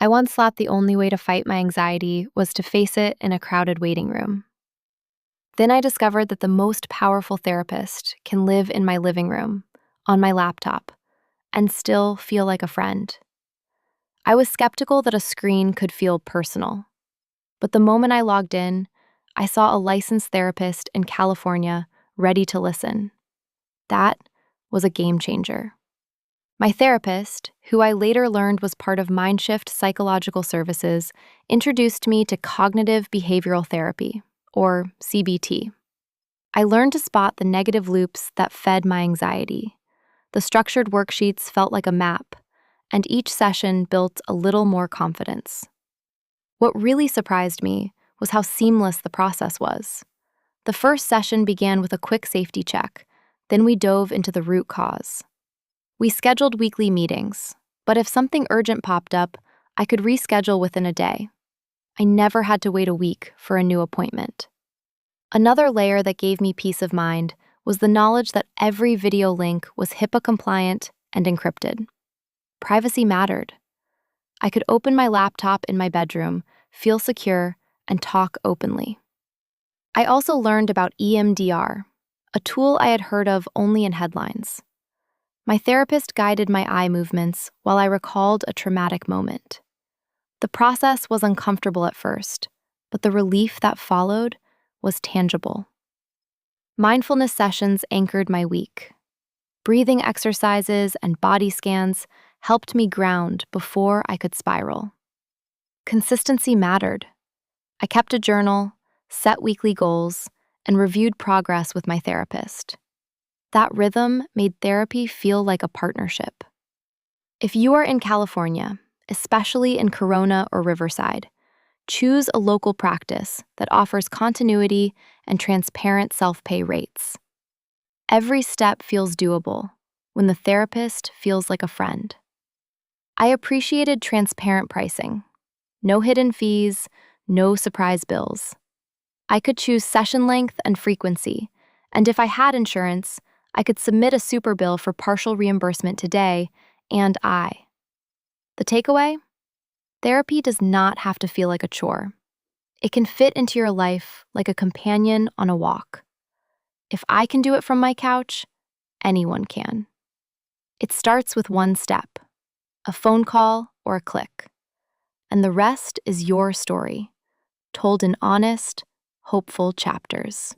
I once thought the only way to fight my anxiety was to face it in a crowded waiting room. Then I discovered that the most powerful therapist can live in my living room, on my laptop, and still feel like a friend. I was skeptical that a screen could feel personal, but the moment I logged in, I saw a licensed therapist in California ready to listen. That was a game changer. My therapist, who I later learned was part of MindShift Psychological Services, introduced me to cognitive behavioral therapy, or CBT. I learned to spot the negative loops that fed my anxiety. The structured worksheets felt like a map, and each session built a little more confidence. What really surprised me was how seamless the process was. The first session began with a quick safety check, then we dove into the root cause. We scheduled weekly meetings, but if something urgent popped up, I could reschedule within a day. I never had to wait a week for a new appointment. Another layer that gave me peace of mind was the knowledge that every video link was HIPAA-compliant and encrypted. Privacy mattered. I could open my laptop in my bedroom, feel secure, and talk openly. I also learned about EMDR, a tool I had heard of only in headlines. My therapist guided my eye movements while I recalled a traumatic moment. The process was uncomfortable at first, but the relief that followed was tangible. Mindfulness sessions anchored my week. Breathing exercises and body scans helped me ground before I could spiral. Consistency mattered. I kept a journal, set weekly goals, and reviewed progress with my therapist. That rhythm made therapy feel like a partnership. If you are in California, especially in Corona or Riverside, choose a local practice that offers continuity and transparent self-pay rates. Every step feels doable when the therapist feels like a friend. I appreciated transparent pricing. No hidden fees, no surprise bills. I could choose session length and frequency, and if I had insurance, I could submit a super bill for partial reimbursement today, and The takeaway? Therapy does not have to feel like a chore. It can fit into your life like a companion on a walk. If I can do it from my couch, anyone can. It starts with one step, a phone call or a click, and the rest is your story, told in honest, hopeful chapters.